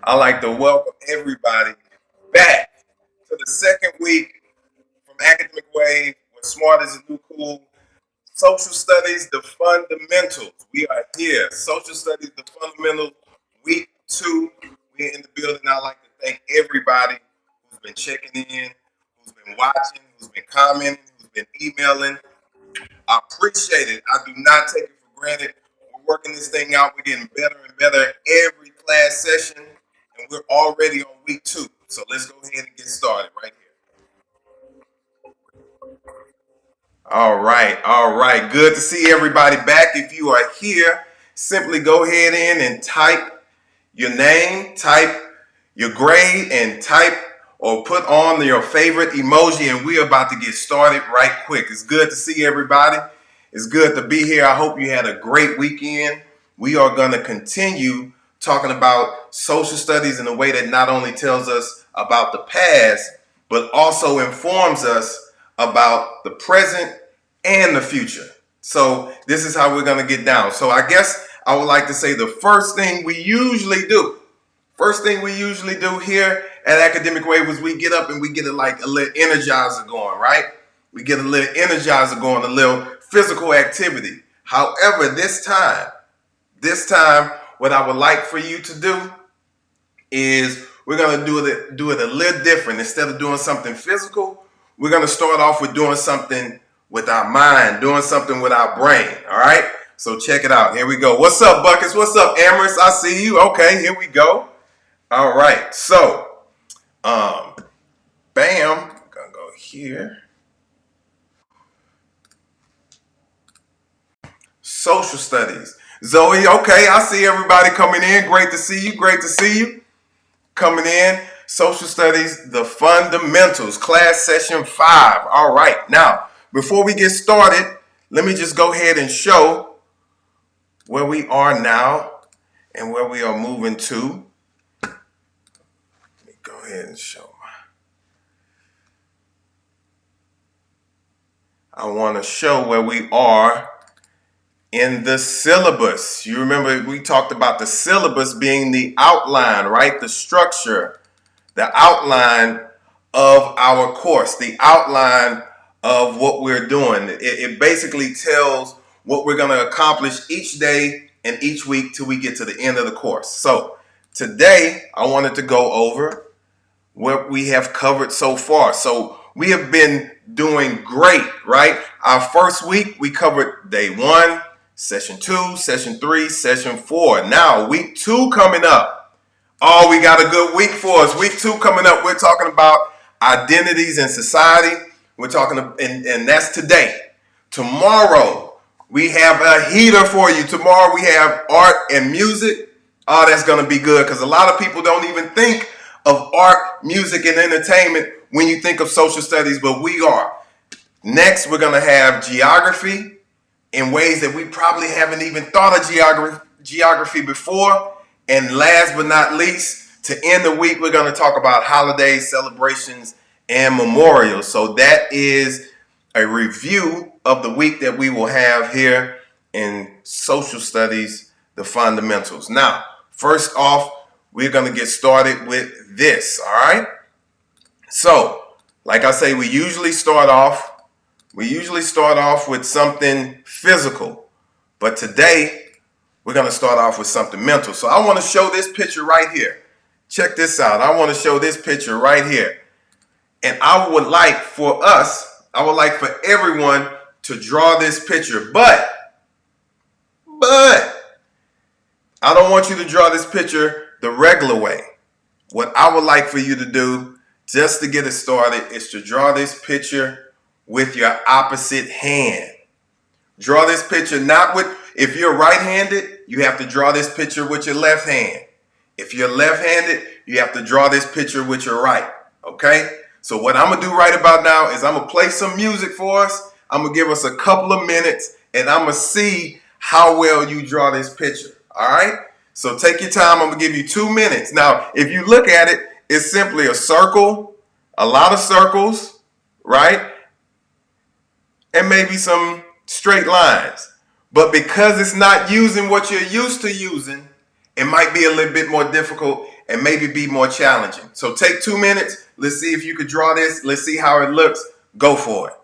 I'd like to welcome everybody back to the second week from Academic Wave, where smart is the new cool. Social Studies, the fundamentals. We are here. Social Studies, the fundamentals, week two. We're in the building. I'd like to thank everybody who's been checking in, who's been watching, who's been commenting, who's been emailing. I appreciate it. I do not take it for granted. We're working this thing out. We're getting better and better every class session, and we're already on week two. So let's go ahead and get started right here. All right, all right. Good to see everybody back. If you are here, simply go ahead in and type your name, type your grade, and type or put on your favorite emoji, and we're about to get started right quick. It's good to see everybody. It's good to be here. I hope you had a great weekend. We are going to continue talking about social studies in a way that not only tells us about the past, but also informs us about the present and the future. So this is how we're going to get down. So I guess I would like to say the first thing we usually do here at Academic Wave is we get up and we get a little energizer going, right? We get a little energizer going, a little physical activity. However, this time, what I would like for you to do is we're gonna do it a little different. Instead of doing something physical, we're gonna start off with doing something with our mind, doing something with our brain. All right. So check it out. Here we go. What's up, Buckets? What's up, Amherst? I see you. Okay, here we go. All right. So, bam. I'm gonna go here. Social studies. Zoe, okay, I see everybody coming in. Great to see you. Great to see you. Coming in. Social studies, the fundamentals, class session 5. All right. Now, before we get started, let me just go ahead and show where we are now and where we are moving to. Let me go ahead and show. I want to show where we are in the syllabus. You remember we talked about the syllabus being the outline, right? The structure, the outline of our course, the outline of what we're doing. It basically tells what we're going to accomplish each day and each week till we get to the end of the course. So today I wanted to go over what we have covered so far. So we have been doing great, right? Our first week we covered day 1, session 2, session 3, session 4. Now week 2 coming up. Oh, we got a good week for us. Week 2 coming up. We're talking about identities in society. We're talking, and that's today. Tomorrow, we have a heater for you. Tomorrow, we have art and music. Oh, that's going to be good because a lot of people don't even think of art, music, and entertainment when you think of social studies, but we are. Next, we're going to have geography in ways that we probably haven't even thought of geography before. And last but not least, to end the week, we're going to talk about holidays, celebrations, and memorials. So that is a review of the week that we will have here in social studies, the fundamentals. Now, first off, we're going to get started with this, all right? So, like I say, we usually start off with something physical, but today we're going to start off with something mental. So I want to show this picture right here. Check this out. I want to show this picture right here. And I would like for everyone to draw this picture, but I don't want you to draw this picture the regular way. What I would like for you to do, just to get it started, is to draw this picture with your opposite hand. Draw this picture not with, if you're right-handed, you have to draw this picture with your left hand. If you're left-handed, you have to draw this picture with your right, okay? So what I'm going to do right about now is I'm going to play some music for us. I'm going to give us a couple of minutes, and I'm going to see how well you draw this picture, all right? So take your time. I'm going to give you 2 minutes. Now, if you look at it, it's simply a circle, a lot of circles, right? And maybe some straight lines. But because it's not using what you're used to using, it might be a little bit more difficult and maybe be more challenging. So take 2 minutes. Let's see if you could draw this. Let's see how it looks. Go for it.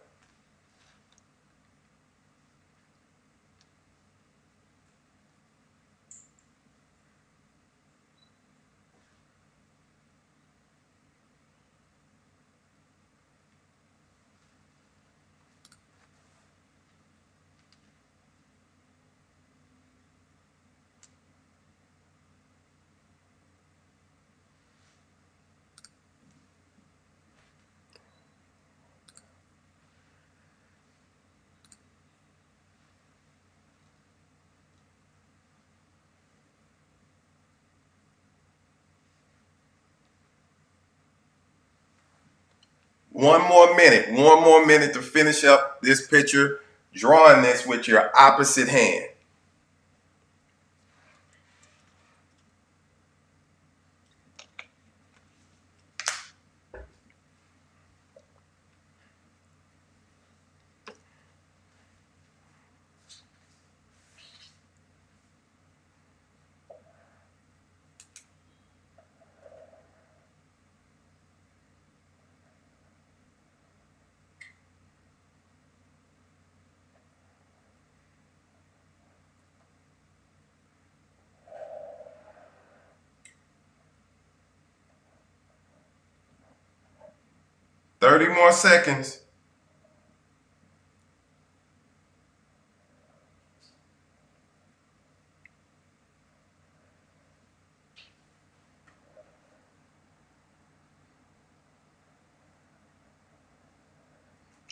One more minute to finish up this picture, drawing this with your opposite hand. Thirty more seconds.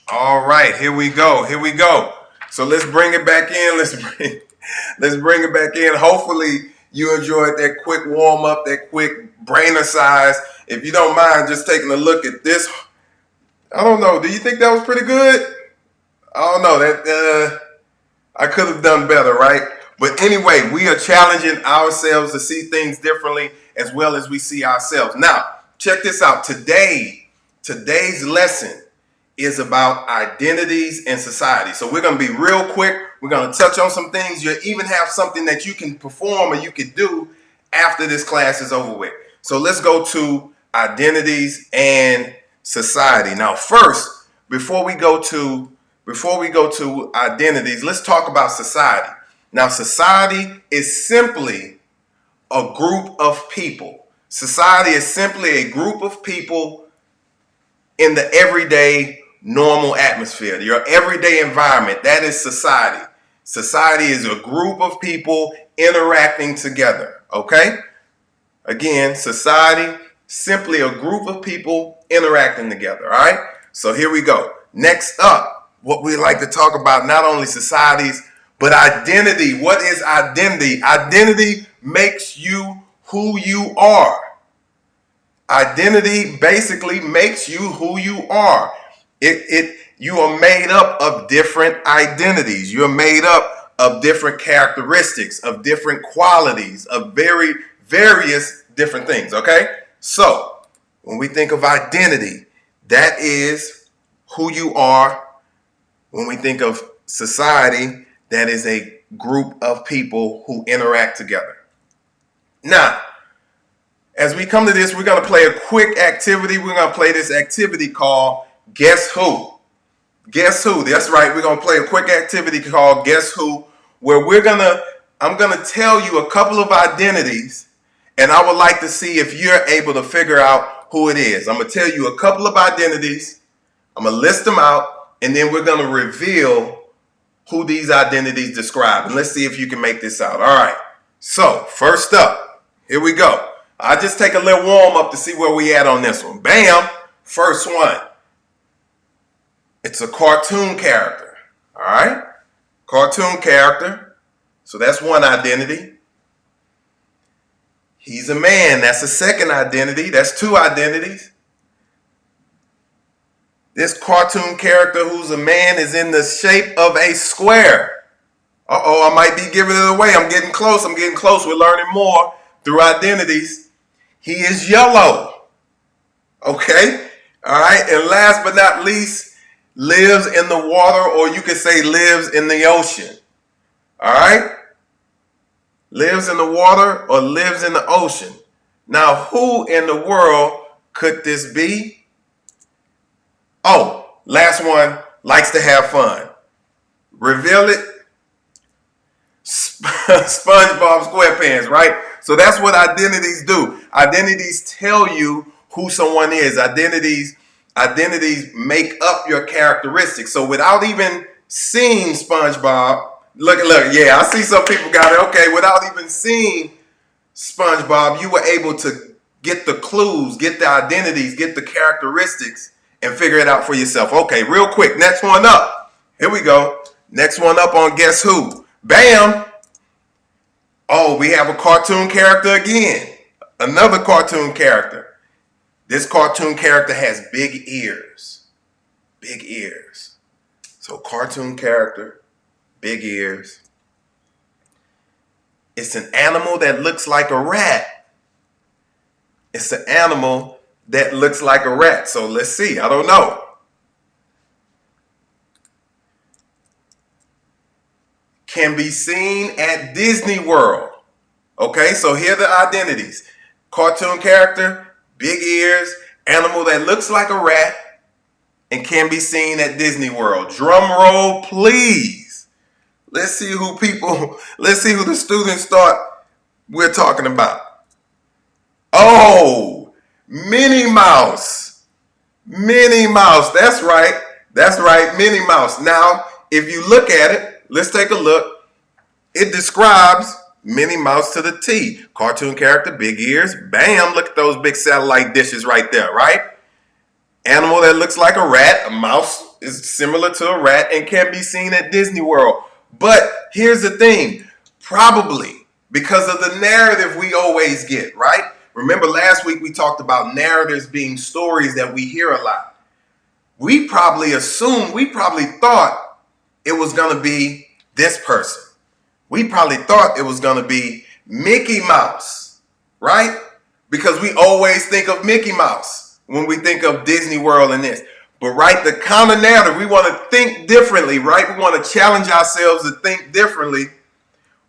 All right, here we go. Here we go. So let's bring it back in. Let's bring it back in. Hopefully you enjoyed that quick warm up, that quick brain exercise. If you don't mind just taking a look at this, I don't know. Do you think that was pretty good? I don't know. That I could have done better, right? But anyway, we are challenging ourselves to see things differently as well as we see ourselves. Now, check this out. Today's lesson is about identities and society. So we're going to be real quick. We're going to touch on some things. You even have something that you can perform or you can do after this class is over with. So let's go to identities and society. Now, first, before we go to identities, let's talk about society. Now, society is simply a group of people. Society is simply a group of people in the everyday normal atmosphere, your everyday environment. That is society. Society is a group of people interacting together. Okay? Again, society, simply a group of people interacting together. All right? So here we go. Next up, what we like to talk about, not only societies, but identity. What is identity? Identity makes you who you are. Identity basically makes you who you are. You are made up of different identities. You're made up of different characteristics, of different qualities, of various different things. Okay? So when we think of identity, that is who you are. When we think of society, that is a group of people who interact together. Now, as we come to this, we're going to play a quick activity. We're going to play this activity called Guess Who? Guess Who? That's right. We're going to play a quick activity called Guess Who, where I'm going to tell you a couple of identities, and I would like to see if you're able to figure out who it is. I'm going to tell you a couple of identities. I'm going to list them out, and then we're going to reveal who these identities describe. And let's see if you can make this out. All right. So first up, here we go. I'll just take a little warm up to see where we at on this one. Bam. First one. It's a cartoon character. All right. Cartoon character. So that's one identity. He's a man. That's a second identity. That's two identities. This cartoon character who's a man is in the shape of a square. Uh-oh, I might be giving it away. I'm getting close. We're learning more through identities. He is yellow. Okay? All right. And last but not least, lives in the water, or you could say lives in the ocean. All right? Lives in the water or lives in the ocean. Now, who in the world could this be? Oh, last one, likes to have fun. Reveal it. SpongeBob SquarePants, right? So that's what identities do. Identities tell you who someone is. Identities make up your characteristics. So without even seeing SpongeBob, look, yeah, I see some people got it. Okay, without even seeing SpongeBob, you were able to get the clues, get the identities, get the characteristics, and figure it out for yourself. Okay, real quick, next one up. Here we go. Next one up on Guess Who? Bam! Oh, we have a cartoon character again. Another cartoon character. This cartoon character has big ears. Big ears. So cartoon character, big ears. It's an animal that looks like a rat. It's an animal that looks like a rat. So let's see. I don't know. Can be seen at Disney World. Okay, so here are the identities. Cartoon character, big ears, animal that looks like a rat, and can be seen at Disney World. Drum roll, please. Let's see who the students thought we're talking about. Oh, Minnie Mouse. Minnie Mouse, that's right. That's right, Minnie Mouse. Now, if you look at it, let's take a look. It describes Minnie Mouse to the T. Cartoon character, big ears. Bam, look at those big satellite dishes right there, right? Animal that looks like a rat. A mouse is similar to a rat and can be seen at Disney World. But here's the thing. Probably because of the narrative we always get, right? Remember last week we talked about narratives being stories that we hear a lot. We probably thought it was going to be this person. We probably thought it was going to be Mickey Mouse, right? Because we always think of Mickey Mouse when we think of Disney World and this. But right, the counter narrative, we want to think differently, right? We want to challenge ourselves to think differently.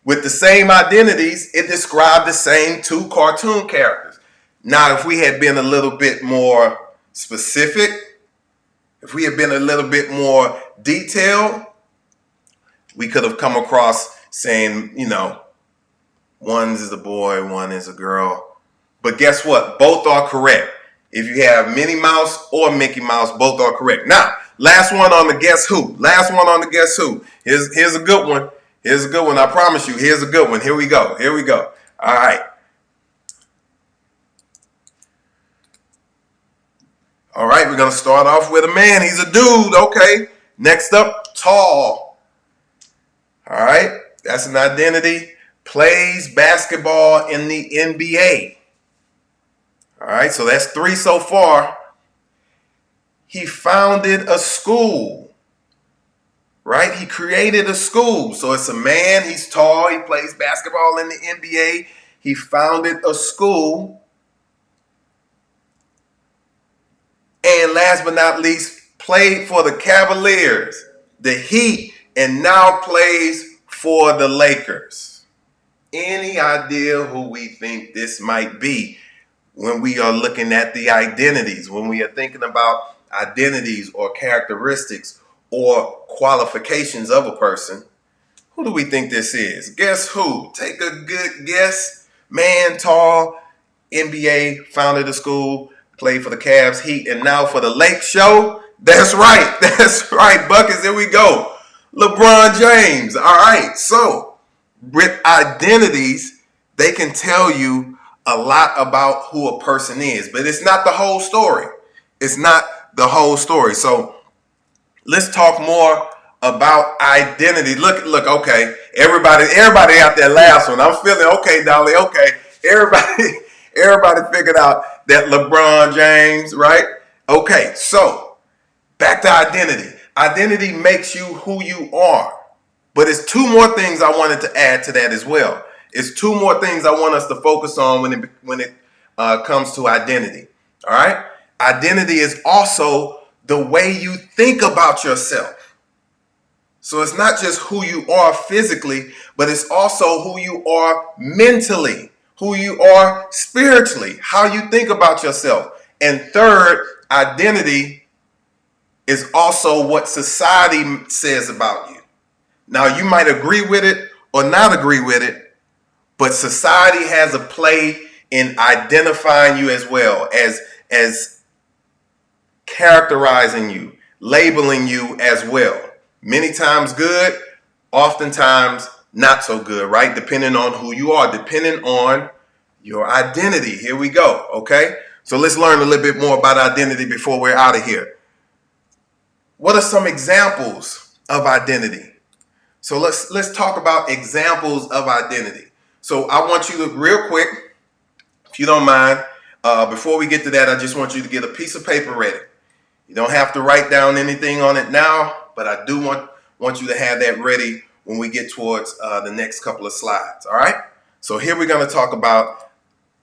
With the same identities, it described the same two cartoon characters. Now, if we had been a little bit more specific, if we had been a little bit more detailed, we could have come across saying, one is a boy, one is a girl. But guess what? Both are correct. If you have Minnie Mouse or Mickey Mouse, both are correct. Now, last one on the Guess Who. Last one on the Guess Who. Here's a good one. Here's a good one. I promise you. Here's a good one. Here we go. Here we go. All right. All right. We're going to start off with a man. He's a dude. Okay. Next up, tall. All right. That's an identity. Plays basketball in the NBA. All right. So that's 3 so far. He founded a school. Right? He created a school. So it's a man. He's tall. He plays basketball in the NBA. He founded a school. And last but not least, played for the Cavaliers, the Heat, and now plays for the Lakers. Any idea who we think this might be when we are looking at the identities, when we are thinking about identities or characteristics or qualifications of a person? Who do we think this is? Guess who? Take a good guess. Man, tall, NBA, founded a school, played for the Cavs, Heat, and now for the Lake Show. That's right. That's right, Buckets. Here we go. LeBron James. All right. So with identities, they can tell you a lot about who a person is, but it's not the whole story. It's not the whole story. So let's talk more about identity. Look, okay. Everybody out there laughs when I'm feeling okay, Dolly. Okay. Everybody figured out that LeBron James, right? Okay, so back to identity. Identity makes you who you are. But it's 2 more things I wanted to add to that as well. It's 2 more things I want us to focus on when it comes to identity. All right? Identity is also the way you think about yourself. So it's not just who you are physically, but it's also who you are mentally. who you are spiritually, how you think about yourself. And third, identity is also what society says about you. Now, you might agree with it or not agree with it, but society has a play in identifying you as well, as characterizing you, labeling you as well. Many times good, oftentimes not so good, right? Depending on who you are, depending on your identity. Here we go, okay? So let's learn a little bit more about identity before we're out of here. What are some examples of identity? So let's talk about examples of identity. So I want you to, real quick, if you don't mind, before we get to that, I just want you to get a piece of paper ready. You don't have to write down anything on it now, but I do want you to have that ready when we get towards the next couple of slides, all right? So here we're going to talk about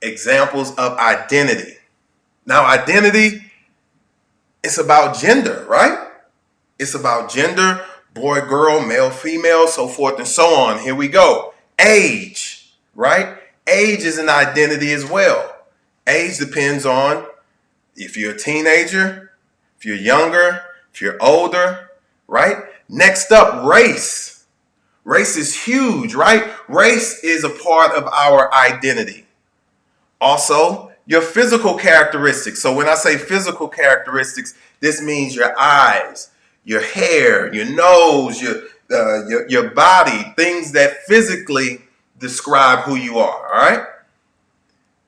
examples of identity. Now, identity, it's about gender, right? It's about gender, boy, girl, male, female, so forth and so on. Here we go. Age, right? Age is an identity as well. Age depends on if you're a teenager, if you're younger, if you're older, right? Next up, race. Race is huge, right? Race is a part of our identity. Also, your physical characteristics. So when I say physical characteristics, this means your eyes, your hair, your nose, your body, things that physically describe who you are, all right?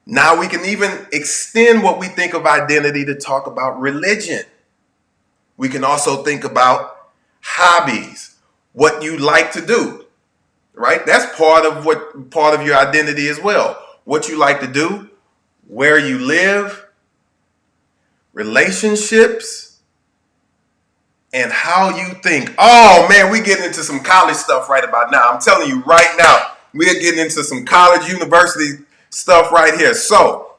Now we can even extend what we think of identity to talk about religion. We can also think about hobbies, what you like to do, right? That's part of your identity as well. What you like to do, where you live, relationships, and how you think. Oh man, we're getting into some college stuff right about now. I'm telling you right now, we're getting into some college, university stuff right here. So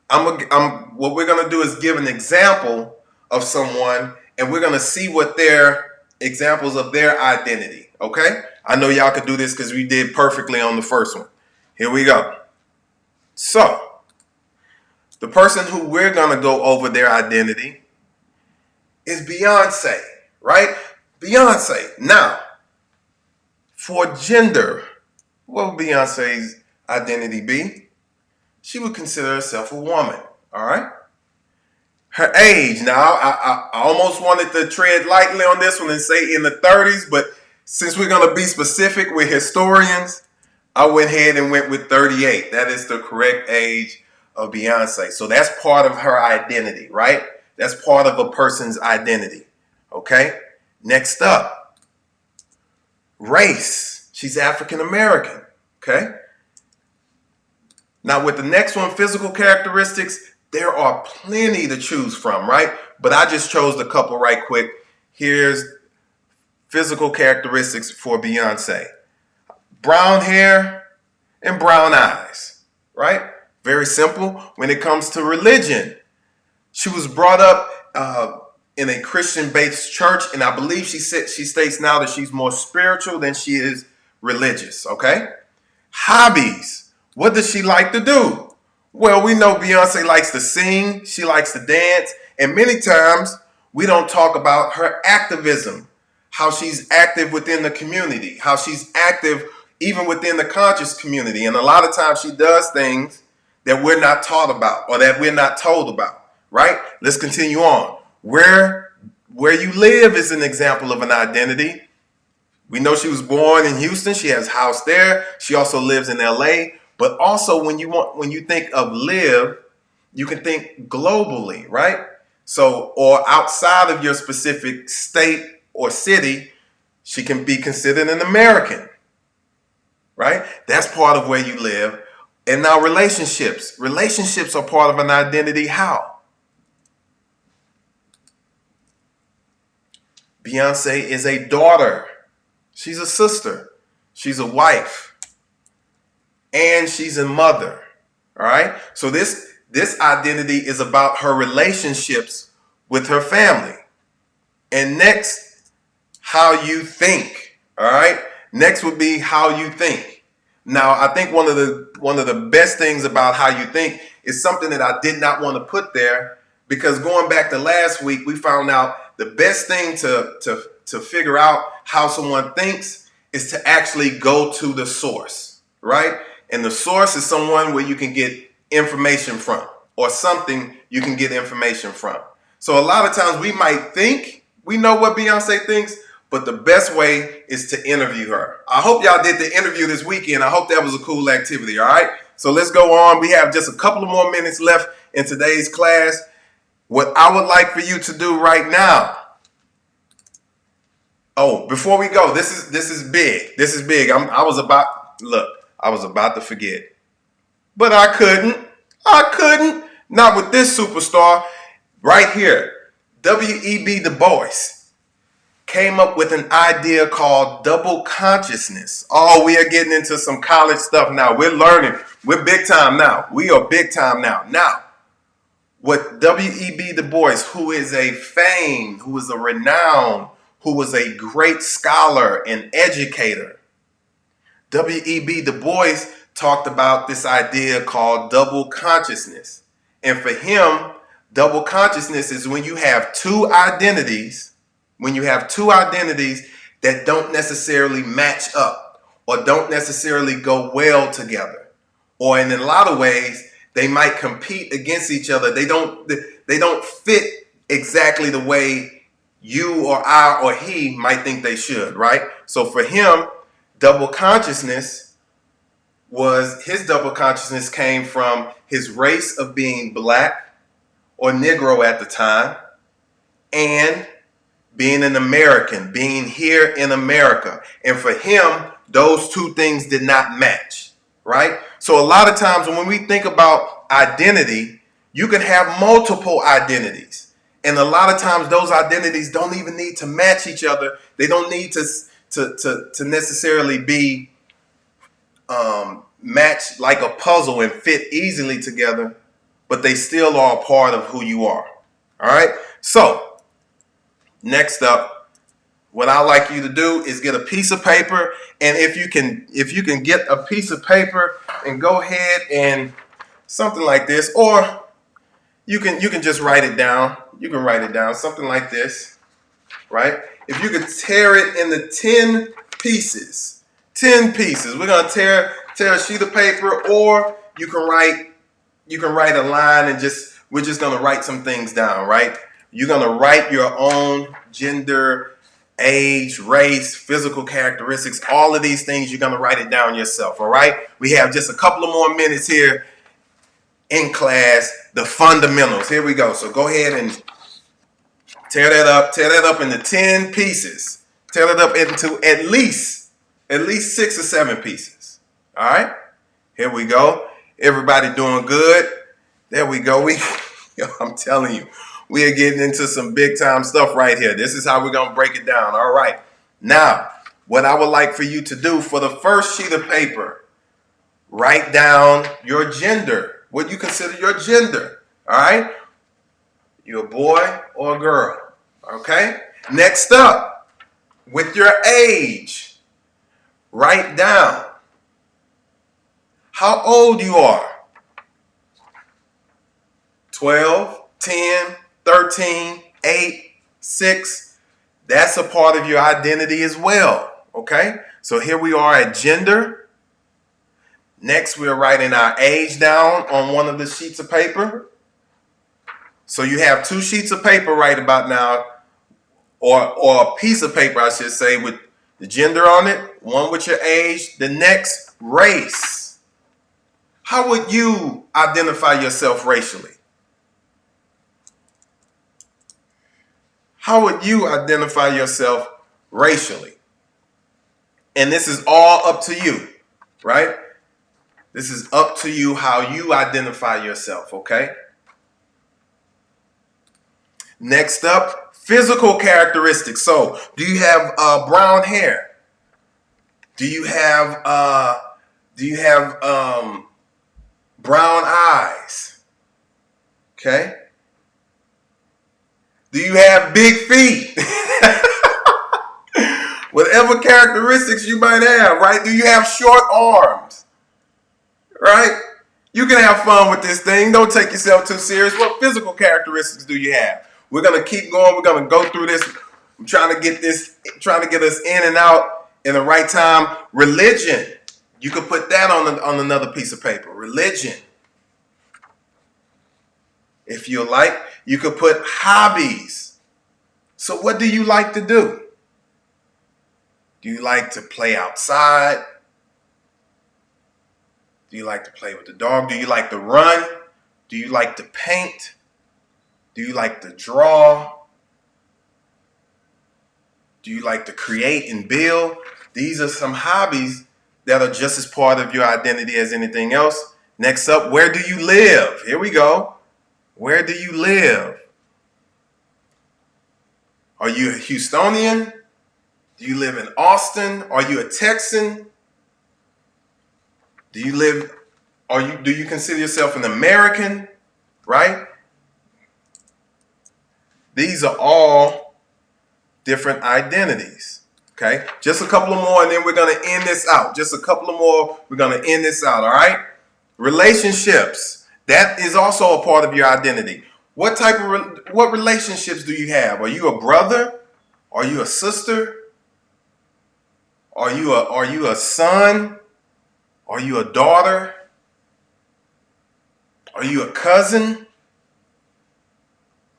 what we're gonna do is give an example of someone, and we're gonna see what their examples of their identity. Okay? I know y'all could do this because we did perfectly on the first one. Here we go. So the person who we're gonna go over their identity is Beyonce, right? Beyonce. Now, for gender, what would Beyonce's identity be? She would consider herself a woman, all right? Her age, now I almost wanted to tread lightly on this one and say in the 30s, but since we're going to be specific with historians, I went ahead and went with 38. That is the correct age of Beyonce. So that's part of her identity, right? That's part of a person's identity, okay? Next up, race. She's African American, okay? Now with the next one, physical characteristics, there are plenty to choose from, right? But I just chose a couple right quick. Here's physical characteristics for Beyonce. Brown hair and brown eyes, right? Very simple. When it comes to religion, she was brought up in a Christian-based church, and I believe she states now that she's more spiritual than she is religious, okay? Hobbies. What does she like to do? Well, we know Beyonce likes to sing, she likes to dance, and many times we don't talk about her activism, how she's active within the community, how she's active even within the conscious community. And a lot of times she does things that we're not taught about or that we're not told about, right? Let's continue on. Where you live is an example of an identity. We know she was born in Houston. She has a house there. She also lives in LA. But also when you think of live, you can think globally, right? So, or outside of your specific state or city, she can be considered an American, right? That's part of where you live. And now relationships. Relationships are part of an identity. How? Beyonce is a daughter. She's a sister. She's a wife. And she's a mother. All right? So this identity is about her relationships with her family. And next, how you think. All right? Next would be how you think. Now, I think one of the best things about how you think is something that I did not want to put there, because going back to last week, we found out the best thing to figure out how someone thinks is to actually go to the source, right? And the source is someone where you can get information from, or something you can get information from. So a lot of times we might think we know what Beyonce thinks, but the best way is to interview her. I hope y'all did the interview this weekend. I hope that was a cool activity, all right? So let's go on. We have just a couple of more minutes left in today's class. What I would like for you to do right now. Oh, before we go, this is big. This is big. I was about to forget. But I couldn't. Not with this superstar right here. W.E.B. Du Bois came up with an idea called double consciousness. Oh, we are getting into some college stuff now. We're learning. We're big time now. We are big time now. Now, what W.E.B. Du Bois, who is a famed, who is a renowned, who was a great scholar and educator, W.E.B. Du Bois talked about this idea called double consciousness. And for him, double consciousness is when you have two identities that don't necessarily match up or don't necessarily go well together. Or in a lot of ways, they might compete against each other. They don't fit exactly the way you or I or he might think they should, right? So for him, double consciousness came from his race of being black or Negro at the time, and being an American, being here in America. And for him, those two things did not match, right? So a lot of times when we think about identity, you can have multiple identities. And a lot of times those identities don't even need to match each other. They don't need to necessarily be matched like a puzzle and fit easily together, but they still are a part of who you are. All right? So next up, what I like you to do is get a piece of paper, and if you can get a piece of paper and go ahead and something like this, or you can just write it down. You can write it down, something like this, right? If you could tear it into 10 pieces, we're gonna tear a sheet of paper, or you can write a line and we're just gonna write some things down, right? You're going to write your own gender, age, race, physical characteristics, all of these things. You're going to write it down yourself, all right? We have just a couple of more minutes here in class, the fundamentals. Here we go. So go ahead and tear that up into 10 pieces. Tear it up into at least 6 or 7 pieces, all right? Here we go. Everybody doing good. There we go. I'm telling you. We are getting into some big time stuff right here. This is how we're going to break it down. All right. Now, what I would like for you to do for the first sheet of paper, write down your gender, what you consider your gender. All right. You're a boy or a girl. Okay. Next up, with your age, write down how old you are. 12, 10, 13, 8, 6, that's a part of your identity as well, okay? So here we are at gender. Next, we're writing our age down on one of the sheets of paper. So you have 2 sheets of paper right about now, or a piece of paper, I should say, with the gender on it, one with your age, the next, race. How would you identify yourself racially? How would you identify yourself racially? And this is all up to you, right? This is up to you how you identify yourself, okay? Next up, physical characteristics. So, do you have brown hair? Do you have brown eyes? Okay. Do you have big feet? Whatever characteristics you might have, right? Do you have short arms, right? You can have fun with this thing. Don't take yourself too serious. What physical characteristics do you have? We're going to keep going. We're going to go through this. I'm trying to get us in and out in the right time. Religion. You could put that on another piece of paper. Religion. If you like, you could put hobbies. So what do you like to do? Do you like to play outside? Do you like to play with the dog? Do you like to run? Do you like to paint? Do you like to draw? Do you like to create and build? These are some hobbies that are just as part of your identity as anything else. Next up, where do you live? Here we go. Where do you live? Are you a Houstonian? Do you live in Austin? Are you a Texan? Do you consider yourself an American? Right? These are all different identities. Okay? Just a couple of more and then we're going to end this out. Just a couple of more, we're going to end this out, all right? Relationships. That is also a part of your identity. What relationships do you have? Are you a brother? Are you a sister? Are you a son? Are you a daughter? Are you a cousin?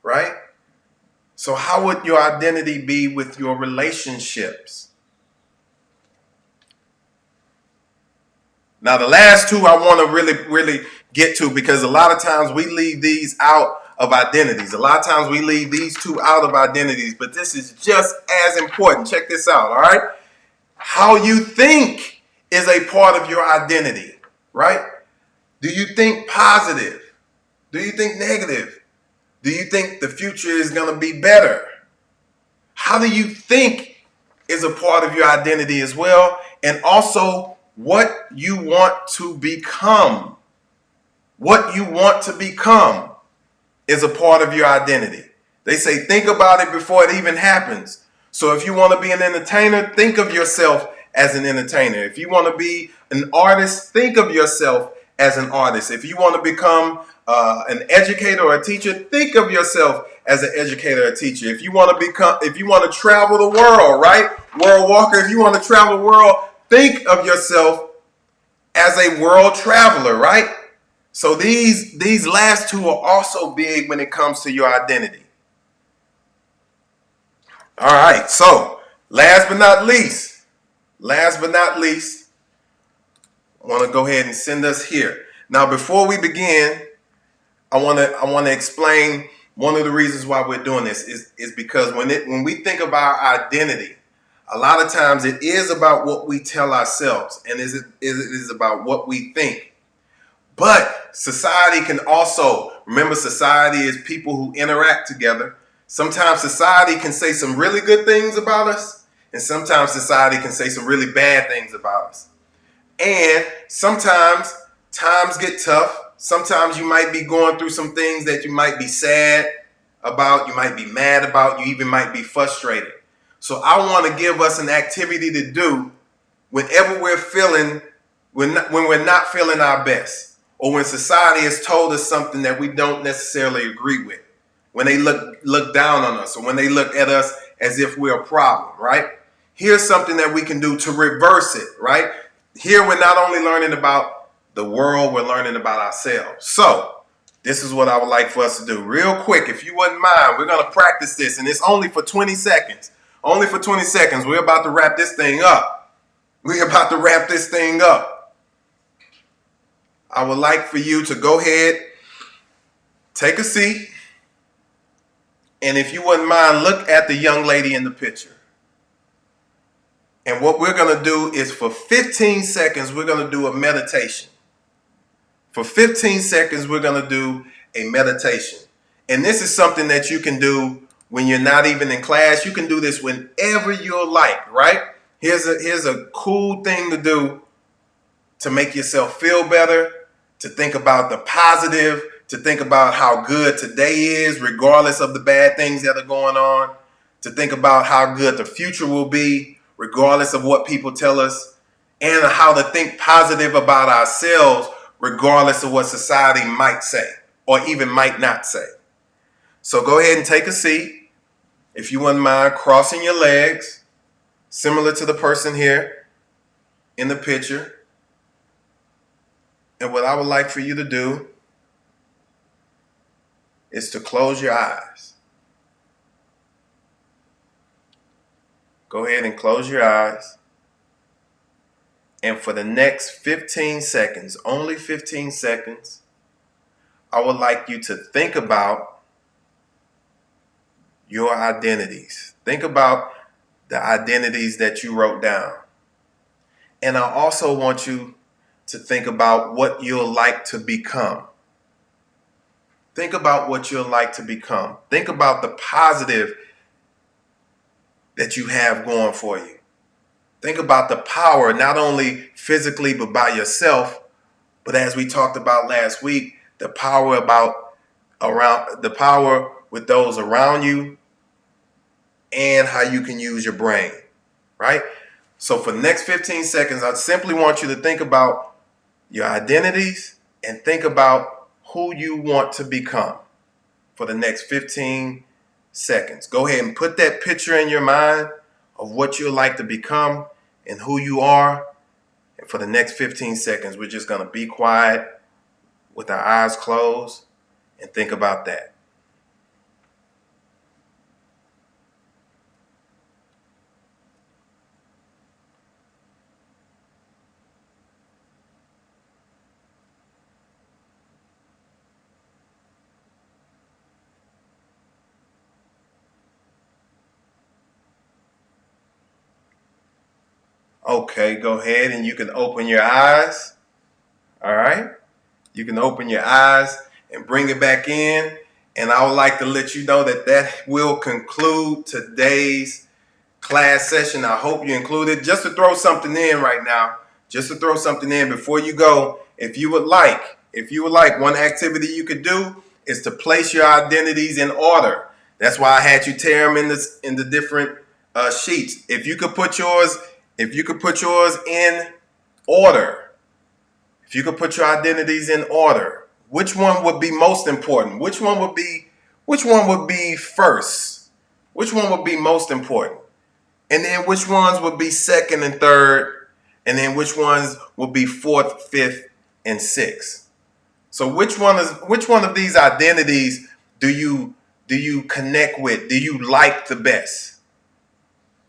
Right? So how would your identity be with your relationships? Now, the last two I want to really get to, because a lot of times we leave these out of identities. A lot of times we leave these two out of identities, but this is just as important. Check this out, all right? How you think is a part of your identity, right? Do you think positive? Do you think negative? Do you think the future is going to be better? How do you think is a part of your identity as well? And also what you want to become. What you want to become is a part of your identity. They say think about it before it even happens. So if you want to be an entertainer, think of yourself as an entertainer. If you want to be an artist, think of yourself as an artist. If you want to become an educator or a teacher, think of yourself as an educator or a teacher. If you want to travel the world, right? World Walker, if you want to travel the world, think of yourself as a world traveler, right? So these last two are also big when it comes to your identity. All right, so last but not least, I want to go ahead and send us here. Now, before we begin, I want to explain one of the reasons why we're doing this is because when we think of our identity, a lot of times it is about what we tell ourselves, and it is about what we think. But society can also, remember, society is people who interact together. Sometimes society can say some really good things about us, and sometimes society can say some really bad things about us. And sometimes times get tough. Sometimes you might be going through some things that you might be sad about, you might be mad about, you even might be frustrated. So I want to give us an activity to do whenever when we're not feeling our best, or when society has told us something that we don't necessarily agree with, when they look down on us, or when they look at us as if we're a problem, right? Here's something that we can do to reverse it, right? Here we're not only learning about the world, we're learning about ourselves. So this is what I would like for us to do. Real quick, if you wouldn't mind, we're going to practice this, and it's only for 20 seconds. Only for 20 seconds. We're about to wrap this thing up. I would like for you to go ahead, take a seat, and if you wouldn't mind, look at the young lady in the picture. And what we're going to do is for 15 seconds, we're going to do a meditation. For 15 seconds, we're going to do a meditation. And this is something that you can do when you're not even in class. You can do this whenever you're like, right? Here's a cool thing to do to make yourself feel better, to think about the positive, to think about how good today is, regardless of the bad things that are going on, to think about how good the future will be, regardless of what people tell us, and how to think positive about ourselves, regardless of what society might say or even might not say. So go ahead and take a seat. If you wouldn't mind crossing your legs, similar to the person here in the picture. And what I would like for you to do is to close your eyes. Go ahead and close your eyes. And for the next 15 seconds, only 15 seconds, I would like you to think about your identities. Think about the identities that you wrote down. And I also want you to think about what you'll like to become. Think about what you'll like to become. Think about the positive that you have going for you. Think about the power, not only physically, but by yourself, but as we talked about last week, the power with those around you and how you can use your brain, right? So for the next 15 seconds, I simply want you to think about your identities and think about who you want to become for the next 15 seconds. Go ahead and put that picture in your mind of what you'd like to become and who you are. And for the next 15 seconds, we're just going to be quiet with our eyes closed and think about that. Okay, go ahead and you can open your eyes. All right. You can open your eyes and bring it back in. And I would like to let you know that that will conclude today's class session. I hope you included. Just to throw something in right now, just to throw something in before you go, if you would like, one activity you could do is to place your identities in order. That's why I had you tear them in the different sheets. If you could put yours in order, if you could put your identities in order, which one would be most important? Which one would be first? Which one would be most important? And then which ones would be second and third? And then which ones would be fourth, fifth, and sixth? So which one of these identities do you connect with? Do you like the best?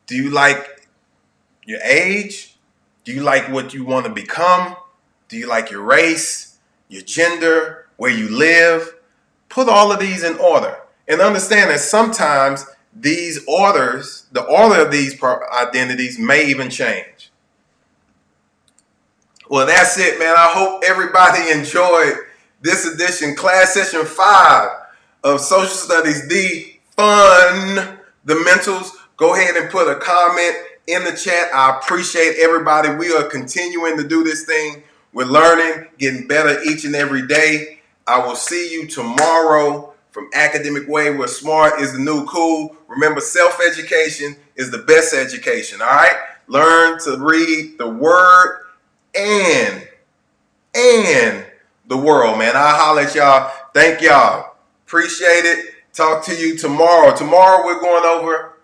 Do you like your age? Do you like what you want to become? Do you like your race, your gender, where you live? Put all of these in order and understand that sometimes the order of these identities may even change. Well, that's it, man. I hope everybody enjoyed this edition, class session 5 of Social Studies D, Fundamentals. Go ahead and put a comment in the chat. I appreciate everybody. We are continuing to do this thing. We're learning, getting better each and every day. I will see you tomorrow from Academic Way, where smart is the new cool. Remember, self-education is the best education, all right? Learn to read the word and the world, man. I'll holler at y'all. Thank y'all. Appreciate it. Talk to you tomorrow. Tomorrow we're going over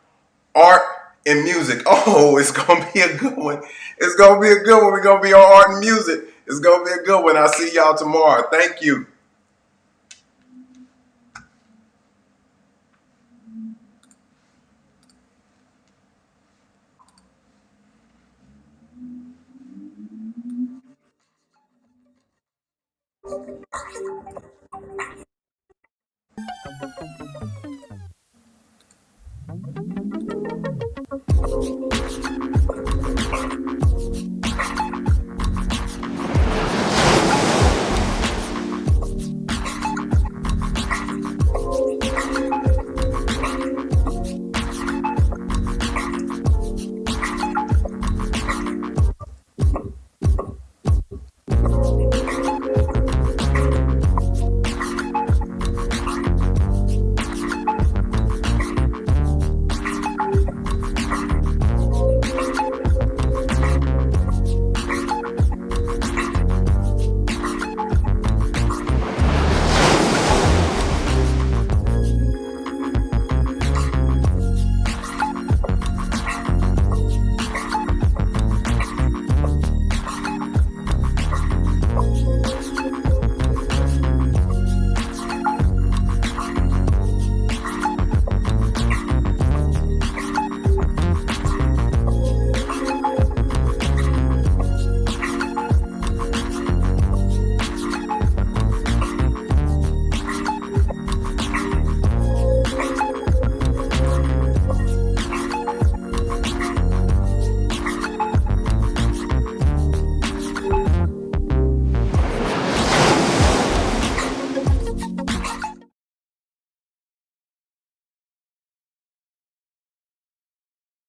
art and music. Oh, it's going to be a good one. It's going to be a good one. We're going to be on art and music. It's going to be a good one. I'll see y'all tomorrow. Thank you.